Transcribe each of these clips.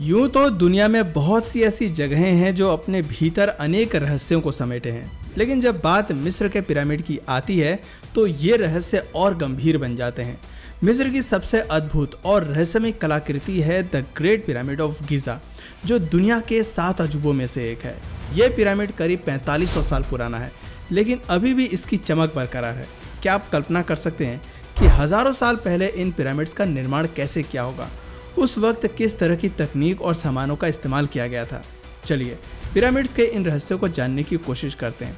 यूं तो दुनिया में बहुत सी ऐसी जगहें हैं जो अपने भीतर अनेक रहस्यों को समेटे हैं, लेकिन जब बात मिस्र के पिरामिड की आती है तो ये रहस्य और गंभीर बन जाते हैं। मिस्र की सबसे अद्भुत और रहस्यमय कलाकृति है द ग्रेट पिरामिड ऑफ गिजा, जो दुनिया के 7 अजूबों में से एक है। यह पिरामिड करीब 4500 साल पुराना है, लेकिन अभी भी इसकी चमक बरकरार है। क्या आप कल्पना कर सकते हैं कि हजारों साल पहले इन पिरामिड्स का निर्माण कैसे किया होगा? उस वक्त किस तरह की तकनीक और सामानों का इस्तेमाल किया गया था? चलिए पिरामिड्स के इन रहस्यों को जानने की कोशिश करते हैं।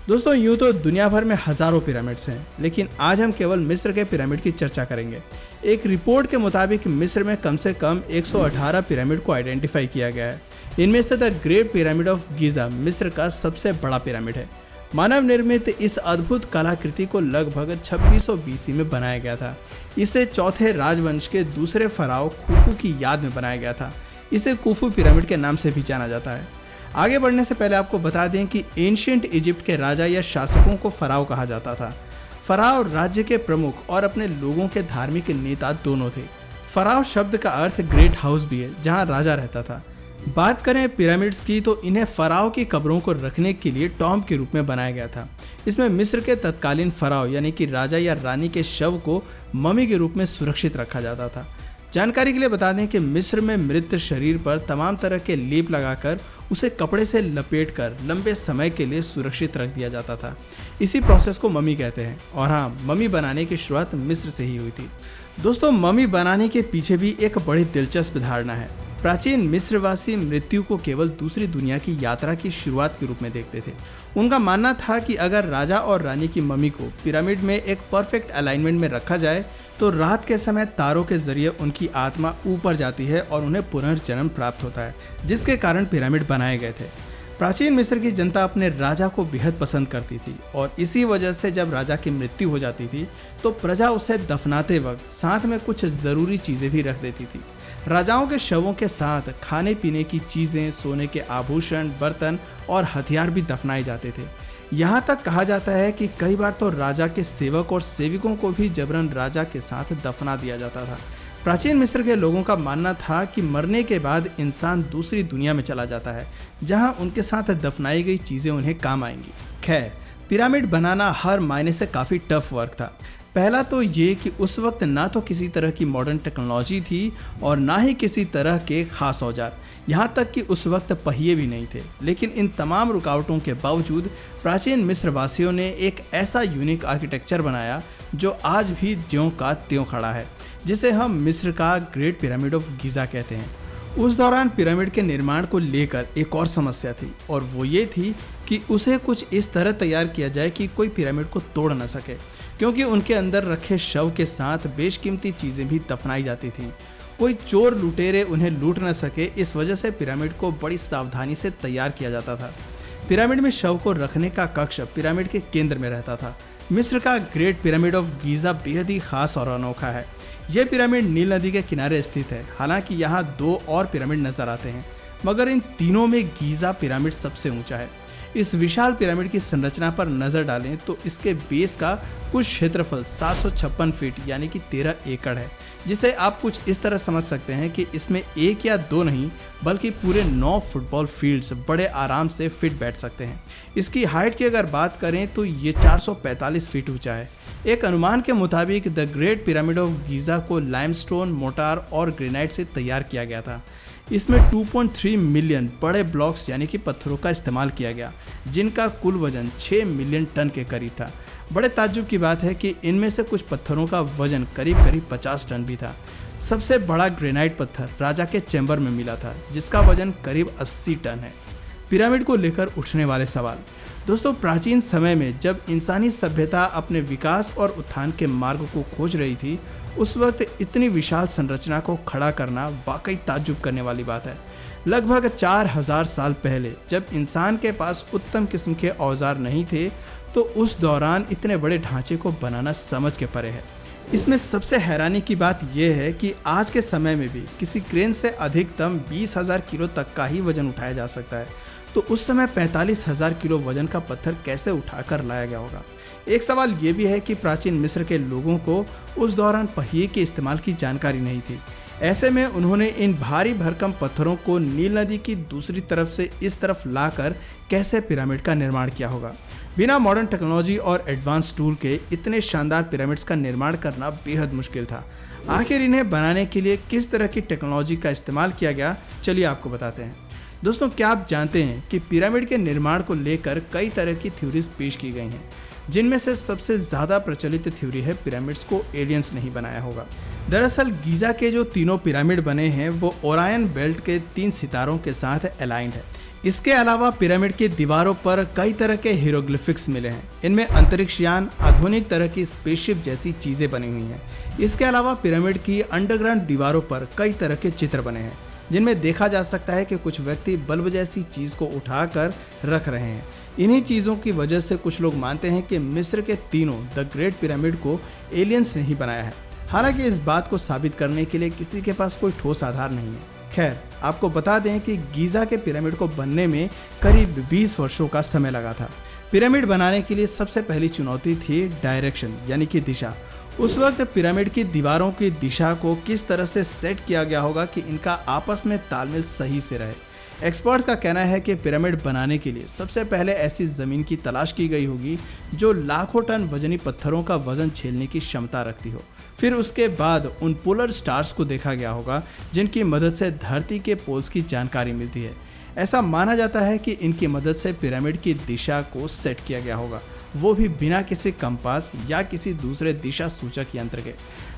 दोस्तों, यूँ तो दुनिया भर में हजारों पिरामिड्स हैं, लेकिन आज हम केवल मिस्र के पिरामिड की चर्चा करेंगे। एक रिपोर्ट के मुताबिक मिस्र में कम से कम 118 पिरामिड को आइडेंटिफाई किया गया है। इनमें से द ग्रेट पिरामिड ऑफ गिजा मिस्र का सबसे बड़ा पिरामिड है। मानव निर्मित इस अद्भुत कलाकृति को लगभग 2600 BC में बनाया गया था। इसे चौथे राजवंश के दूसरे फराओ खुफू की याद में बनाया गया था। इसे खुफू पिरामिड के नाम से भी जाना जाता है। आगे बढ़ने से पहले आपको बता दें कि एंशिएंट इजिप्ट के राजा या शासकों को फराओ कहा जाता था। फराओ राज्य के प्रमुख और अपने लोगों के धार्मिक नेता दोनों थे। फराओ शब्द का अर्थ ग्रेट हाउस भी है, जहाँ राजा रहता था। बात करें पिरामिड्स की तो इन्हें फराओ की कब्रों को रखने के लिए टॉम्ब के रूप में बनाया गया था। इसमें मिस्र के तत्कालीन फराओ यानी कि राजा या रानी के शव को ममी के रूप में सुरक्षित रखा जाता था। जानकारी के लिए बता दें कि मिस्र में मृत शरीर पर तमाम तरह के लेप लगाकर उसे कपड़े से लपेटकर लंबे समय के लिए सुरक्षित रख दिया जाता था। इसी प्रोसेस को ममी कहते हैं। और हाँ, ममी बनाने की शुरुआत मिस्र से ही हुई थी। दोस्तों, ममी बनाने के पीछे भी एक बड़ी दिलचस्प धारणा है। प्राचीन मिस्रवासी मृत्यु को केवल दूसरी दुनिया की यात्रा की शुरुआत के रूप में देखते थे। उनका मानना था कि अगर राजा और रानी की मम्मी को पिरामिड में एक परफेक्ट अलाइनमेंट में रखा जाए तो रात के समय तारों के जरिए उनकी आत्मा ऊपर जाती है और उन्हें पुनर्जन्म प्राप्त होता है, जिसके कारण पिरामिड बनाए गए थे। प्राचीन मिस्र की जनता अपने राजा को बेहद पसंद करती थी और इसी वजह से जब राजा की मृत्यु हो जाती थी तो प्रजा उसे दफनाते वक्त साथ में कुछ ज़रूरी चीज़ें भी रख देती थी। राजाओं के शवों के साथ खाने पीने की चीज़ें, सोने के आभूषण, बर्तन और हथियार भी दफनाए जाते थे। यहाँ तक कहा जाता है कि कई बार तो राजा के सेवक और सेविकों को भी जबरन राजा के साथ दफना दिया जाता था। प्राचीन मिस्र के लोगों का मानना था कि मरने के बाद इंसान दूसरी दुनिया में चला जाता है, जहां उनके साथ दफनाई गई चीज़ें उन्हें काम आएंगी। खैर, पिरामिड बनाना हर मायने से काफ़ी टफ वर्क था। पहला तो ये कि उस वक्त ना तो किसी तरह की मॉडर्न टेक्नोलॉजी थी और ना ही किसी तरह के खास औजार, यहाँ तक कि उस वक्त पहिए भी नहीं थे। लेकिन इन तमाम रुकावटों के बावजूद प्राचीन मिस्र वासियों ने एक ऐसा यूनिक आर्किटेक्चर बनाया जो आज भी ज्यों का त्यों खड़ा है, जिसे हम मिस्र का ग्रेट पिरामिड ऑफ गिजा कहते हैं। उस दौरान पिरामिड के निर्माण को लेकर एक और समस्या थी, और वो ये थी कि उसे कुछ इस तरह तैयार किया जाए कि कोई पिरामिड को तोड़ न सके, क्योंकि उनके अंदर रखे शव के साथ बेशकीमती चीज़ें भी दफनाई जाती थीं। कोई चोर लुटेरे उन्हें लूट न सके, इस वजह से पिरामिड को बड़ी सावधानी से तैयार किया जाता था। पिरामिड में शव को रखने का कक्ष पिरामिड के केंद्र में रहता था। मिस्र का ग्रेट पिरामिड ऑफ गीज़ा बेहद ही खास और अनोखा है। यह पिरामिड नील नदी के किनारे स्थित है। हालांकि यहाँ 2 और पिरामिड नजर आते हैं, मगर इन तीनों में गीज़ा पिरामिड सबसे ऊंचा है। इस विशाल पिरामिड की संरचना पर नज़र डालें तो इसके बेस का कुल क्षेत्रफल 756 फीट यानी कि 13 एकड़ है, जिसे आप कुछ इस तरह समझ सकते हैं कि इसमें 1 या 2 नहीं बल्कि पूरे 9 फुटबॉल फील्ड्स बड़े आराम से फिट बैठ सकते हैं। इसकी हाइट की अगर बात करें तो ये 445 फीट ऊंचा है। एक अनुमान के मुताबिक the great pyramid of Giza को लाइमस्टोन, मोटार और ग्रेनाइट से तैयार किया गया था। इसमें 2.3 मिलियन बड़े ब्लॉक्स यानी कि पत्थरों का इस्तेमाल किया गया, जिनका कुल वजन 6 मिलियन टन के करीब था। बड़े ताज्जुब की बात है कि इनमें से कुछ पत्थरों का वजन करीब 50 टन भी था। सबसे बड़ा ग्रेनाइट पत्थर राजा के चैम्बर में मिला था, जिसका वजन करीब 80 टन है। पिरामिड को लेकर उठने वाले सवाल। दोस्तों, प्राचीन समय में जब इंसानी सभ्यता अपने विकास और उत्थान के मार्ग को खोज रही थी, उस वक्त इतनी विशाल संरचना को खड़ा करना वाकई ताज्जुब करने वाली बात है। लगभग 4000 साल पहले जब इंसान के पास उत्तम किस्म के औजार नहीं थे, तो उस दौरान इतने बड़े ढांचे को बनाना समझ के परे है। इसमें सबसे हैरानी की बात यह है कि आज के समय में भी किसी क्रेन से अधिकतम 20,000 किलो तक का ही वजन उठाया जा सकता है, तो उस समय 45,000 किलो वजन का पत्थर कैसे उठाकर लाया गया होगा। एक सवाल ये भी है कि प्राचीन मिस्र के लोगों को उस दौरान पहिए के इस्तेमाल की जानकारी नहीं थी। ऐसे में उन्होंने इन भारी भरकम पत्थरों को नील नदी की दूसरी तरफ से इस तरफ लाकर कैसे पिरामिड का निर्माण किया होगा। बिना मॉडर्न टेक्नोलॉजी और एडवांस टूल के इतने शानदार पिरामिड्स का निर्माण करना बेहद मुश्किल था। आखिर इन्हें बनाने के लिए किस तरह की टेक्नोलॉजी का इस्तेमाल किया गया, चलिए आपको बताते हैं। दोस्तों, क्या आप जानते हैं कि पिरामिड के निर्माण को लेकर कई तरह की थ्योरीज पेश की गई हैं, जिनमें से सबसे ज़्यादा प्रचलित थ्योरी है पिरामिड्स को एलियंस नहीं बनाया होगा। दरअसल गीज़ा के जो तीनों पिरामिड बने हैं वो ओरायन बेल्ट के 3 सितारों के साथ अलाइंड है। इसके अलावा पिरामिड की दीवारों पर कई तरह के हीरोग्लिफिक्स मिले हैं। इनमें अंतरिक्ष यान, आधुनिक तरह की स्पेसशिप जैसी चीज़ें बनी हुई हैं। इसके अलावा पिरामिड की अंडरग्राउंड दीवारों पर कई तरह के चित्र बने हैं, जिनमें देखा जा सकता है कि कुछ व्यक्ति बल्ब जैसी चीज़ को उठाकर रख रहे हैं। इन्हीं चीज़ों की वजह से कुछ लोग मानते हैं कि मिस्र के तीनों द ग्रेट पिरामिड को एलियंस नहीं बनाया है। हालांकि इस बात को साबित करने के लिए किसी के पास कोई ठोस आधार नहीं है। खैर, आपको बता दें कि गीज़ा के पिरामिड को बनने में करीब 20 वर्षों का समय लगा था। पिरामिड बनाने के लिए सबसे पहली चुनौती थी डायरेक्शन, यानी कि दिशा। उस वक्त पिरामिड की दीवारों की दिशा को किस तरह से सेट किया गया होगा कि इनका आपस में तालमेल सही से रहे। एक्सपर्ट्स का कहना है कि पिरामिड बनाने के लिए सबसे पहले ऐसी ज़मीन की तलाश की गई होगी जो लाखों टन वजनी पत्थरों का वजन झेलने की क्षमता रखती हो। फिर उसके बाद उन पोलर स्टार्स को देखा गया होगा, जिनकी मदद से धरती के पोल्स की जानकारी मिलती है। ऐसा माना जाता है कि इनकी मदद से पिरामिड की दिशा को सेट किया गया होगा, वो भी बिना किसी कंपास या किसी दूसरे दिशा सूचक यंत्र के।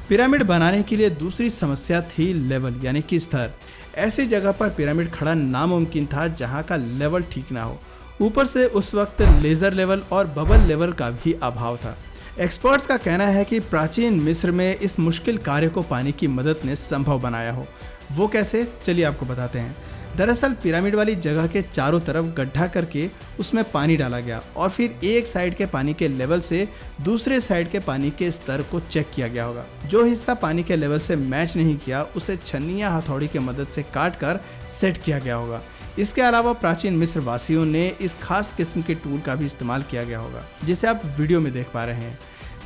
पिरामिड बनाने के लिए दूसरी समस्या थी लेवल, यानी कि स्तर। ऐसी जगह पर पिरामिड खड़ा नामुमकिन था जहां का लेवल ठीक ना हो। ऊपर से उस वक्त लेज़र लेवल और बबल लेवल का भी अभाव था। एक्सपर्ट्स का कहना है कि प्राचीन मिस्र में इस मुश्किल कार्य को पानी की मदद ने संभव बनाया हो। वो कैसे, चलिए आपको बताते हैं। दरअसल पिरामिड वाली जगह के चारों तरफ गड्ढा करके उसमें पानी डाला गया और फिर एक साइड के पानी के लेवल से दूसरे साइड के पानी के स्तर को चेक किया गया होगा। जो हिस्सा पानी के लेवल से मैच नहीं किया उसे छन्नी या हथौड़ी की मदद से काट कर सेट किया गया होगा। इसके अलावा प्राचीन मिस्र वासियों ने इस खास किस्म के टूल का भी इस्तेमाल किया गया होगा, जिसे आप वीडियो में देख पा रहे हैं।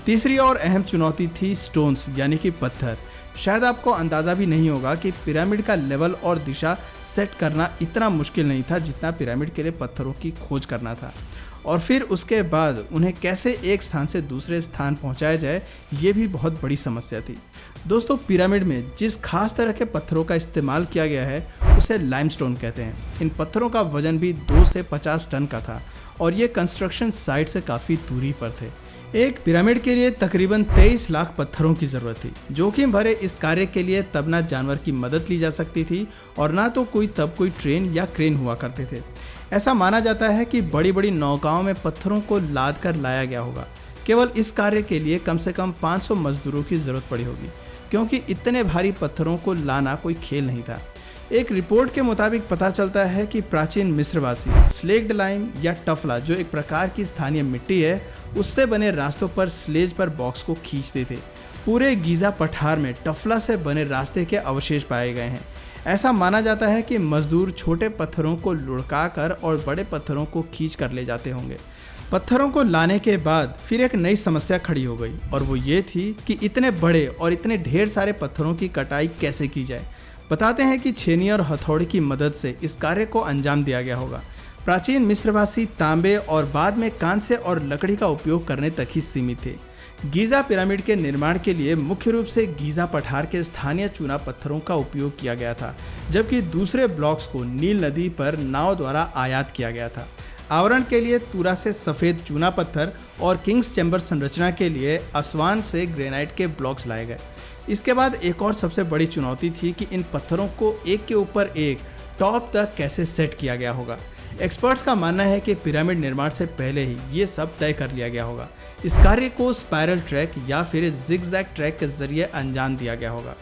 तीसरी और अहम चुनौती थी स्टोन्स, यानी कि पत्थर। शायद आपको अंदाज़ा भी नहीं होगा कि पिरामिड का लेवल और दिशा सेट करना इतना मुश्किल नहीं था जितना पिरामिड के लिए पत्थरों की खोज करना था, और फिर उसके बाद उन्हें कैसे एक स्थान से दूसरे स्थान पहुंचाया जाए, ये भी बहुत बड़ी समस्या थी। दोस्तों, पिरामिड में जिस खास तरह के पत्थरों का इस्तेमाल किया गया है उसे लाइमस्टोन कहते हैं। इन पत्थरों का वजन भी 2 से 50 टन का था और ये कंस्ट्रक्शन साइट से काफ़ी दूरी पर थे। एक पिरामिड के लिए तकरीबन 23 लाख पत्थरों की ज़रूरत थी। जोखिम भरे इस कार्य के लिए तब ना जानवर की मदद ली जा सकती थी और ना तो कोई ट्रेन या क्रेन हुआ करते थे। ऐसा माना जाता है कि बड़ी बड़ी नौकाओं में पत्थरों को लाद कर लाया गया होगा। केवल इस कार्य के लिए कम से कम 500 मजदूरों की ज़रूरत पड़ी होगी, क्योंकि इतने भारी पत्थरों को लाना कोई खेल नहीं था। एक रिपोर्ट के मुताबिक पता चलता है कि प्राचीन मिस्रवासी स्लेक्ड लाइम या टफला, जो एक प्रकार की स्थानीय मिट्टी है, उससे बने रास्तों पर स्लेज पर बॉक्स को खींचते थे। पूरे गीज़ा पठार में टफला से बने रास्ते के अवशेष पाए गए हैं। ऐसा माना जाता है कि मजदूर छोटे पत्थरों को लुढ़का कर और बड़े पत्थरों को खींच कर ले जाते होंगे। पत्थरों को लाने के बाद फिर एक नई समस्या खड़ी हो गई, और वो ये थी कि इतने बड़े और इतने ढेर सारे पत्थरों की कटाई कैसे की जाए। बताते हैं कि छेनी और हथौड़ी की मदद से इस कार्य को अंजाम दिया गया होगा। प्राचीन मिस्रवासी तांबे और बाद में कांसे और लकड़ी का उपयोग करने तक ही सीमित थे। गीज़ा पिरामिड के निर्माण के लिए मुख्य रूप से गीज़ा पठार के स्थानीय चूना पत्थरों का उपयोग किया गया था, जबकि दूसरे ब्लॉक्स को नील नदी पर नाव द्वारा आयात किया गया था। आवरण के लिए तुरा से सफ़ेद चूना पत्थर और किंग्स चैम्बर संरचना के लिए असवान से ग्रेनाइट के ब्लॉक्स लाए गए। इसके बाद एक और सबसे बड़ी चुनौती थी कि इन पत्थरों को एक के ऊपर एक टॉप तक कैसे सेट किया गया होगा। एक्सपर्ट्स का मानना है कि पिरामिड निर्माण से पहले ही ये सब तय कर लिया गया होगा। इस कार्य को स्पाइरल ट्रैक या फिर जिगजैग ट्रैक के जरिए अंजाम दिया गया होगा।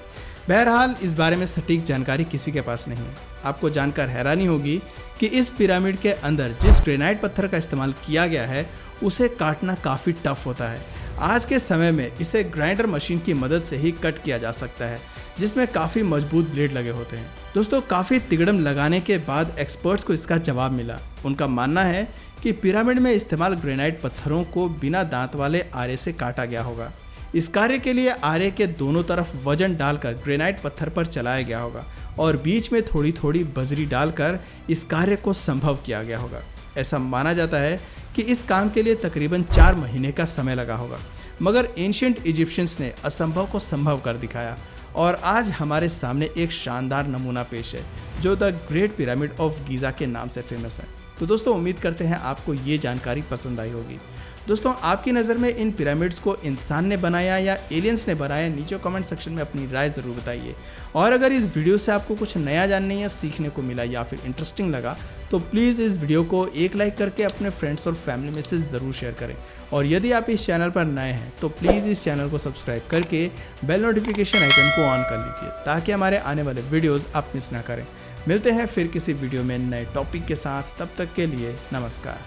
बहरहाल इस बारे में सटीक जानकारी किसी के पास नहीं है। आपको जानकर हैरानी होगी कि इस पिरामिड के अंदर जिस ग्रेनाइट पत्थर का इस्तेमाल किया गया है उसे काटना काफ़ी टफ होता है। आज के समय में इसे ग्राइंडर मशीन की मदद से ही कट किया जा सकता है, जिसमें काफ़ी मजबूत ब्लेड लगे होते हैं। दोस्तों, काफ़ी तिगड़म लगाने के बाद एक्सपर्ट्स को इसका जवाब मिला। उनका मानना है कि पिरामिड में इस्तेमाल ग्रेनाइट पत्थरों को बिना दांत वाले आरे से काटा गया होगा। इस कार्य के लिए आरे के दोनों तरफ वजन डालकर ग्रेनाइट पत्थर पर चलाया गया होगा और बीच में थोड़ी थोड़ी बजरी डालकर इस कार्य को संभव किया गया होगा। ऐसा माना जाता है कि इस काम के लिए तकरीबन 4 महीने का समय लगा होगा, मगर एंशिएंट इजिप्शियंस ने असंभव को संभव कर दिखाया और आज हमारे सामने एक शानदार नमूना पेश है जो the great pyramid of Giza के नाम से फेमस है। तो दोस्तों, उम्मीद करते हैं आपको ये जानकारी पसंद आई होगी। दोस्तों, आपकी नज़र में इन पिरामिड्स को इंसान ने बनाया या एलियंस ने बनाया, नीचे कमेंट सेक्शन में अपनी राय ज़रूर बताइए। और अगर इस वीडियो से आपको कुछ नया जानने या सीखने को मिला या फिर इंटरेस्टिंग लगा तो प्लीज़ इस वीडियो को एक लाइक करके अपने फ्रेंड्स और फैमिली में से ज़रूर शेयर करें। और यदि आप इस चैनल पर नए हैं तो प्लीज़ इस चैनल को सब्सक्राइब करके बेल नोटिफिकेशन आइकन को ऑन कर लीजिए ताकि हमारे आने वाले वीडियोज़ आप मिस ना करें। मिलते हैं फिर किसी वीडियो में नए टॉपिक के साथ, तब तक के लिए नमस्कार।